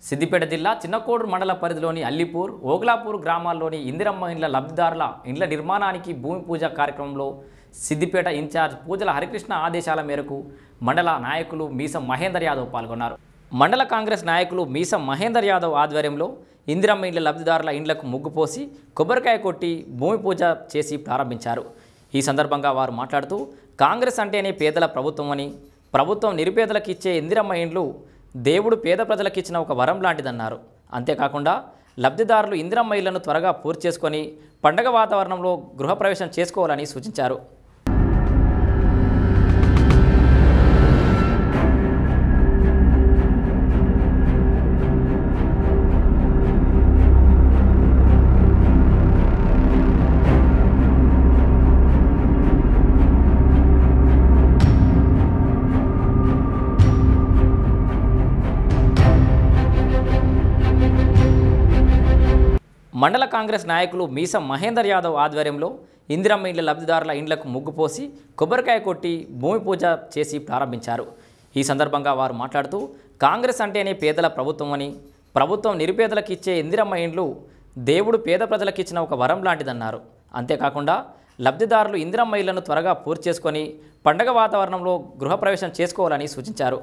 సిద్దిపేట జిల్లా చిన్నకోడూరు మండల పరిధిలోని అల్లిపూర్, ఓగ్లాపూర్ గ్రామాల్లోని ఇందిరమ్మ ఇండ్ల లబ్ధిదారుల ఇండ్ల నిర్మాణానికి భూమి పూజ కార్యక్రమంలో సిద్దిపేట ఇన్ఛార్జ్ పూజల హరికృష్ణ ఆదేశాల మేరకు మండల నాయకులు మీసం మహేందర్ యాదవ్ పాల్గొన్నారు. మండల కాంగ్రెస్ నాయకులు మీసం మహేందర్ యాదవ్ ఆధ్వర్యంలో ఇందిరమ్మ ఇండ్ల లబ్ధిదారుల ఇండ్లకు ముగ్గుపోసి కొబ్బరికాయ కొట్టి భూమి పూజ చేసి ప్రారంభించారు. ఈ సందర్భంగా వారు మాట్లాడుతూ కాంగ్రెస్ అంటేనే పేదల ప్రభుత్వమని, ప్రభుత్వం నిరుపేదలకు ఇచ్చే ఇందిరమ్మ ఇండ్లు దేవుడు పేద ప్రజలకు ఇచ్చిన ఒక వరం లాంటిదన్నారు. అంతేకాకుండా లబ్ధిదారులు ఇందిరమ్మ ఇళ్లను త్వరగా పూర్తి చేసుకొని పండగ వాతావరణంలో గృహప్రవేశం చేసుకోవాలని సూచించారు. మండల కాంగ్రెస్ నాయకులు మీసం మహేందర్ యాదవ్ ఆధ్వర్యంలో ఇందిరమ్మ ఇండ్ల లబ్ధిదారుల ఇండ్లకు ముగ్గుపోసి కొబ్బరికాయ కొట్టి భూమి పూజ చేసి ప్రారంభించారు. ఈ సందర్భంగా వారు మాట్లాడుతూ కాంగ్రెస్ అంటేనే పేదల ప్రభుత్వమని, ప్రభుత్వం నిరుపేదలకు ఇచ్చే ఇందిరమ్మ ఇండ్లు దేవుడు పేద ప్రజలకు ఇచ్చిన ఒక వరం లాంటిదన్నారు. అంతేకాకుండా లబ్ధిదారులు ఇందిరమ్మ ఇళ్లను త్వరగా పూర్తి చేసుకొని పండగ వాతావరణంలో గృహప్రవేశం చేసుకోవాలని సూచించారు.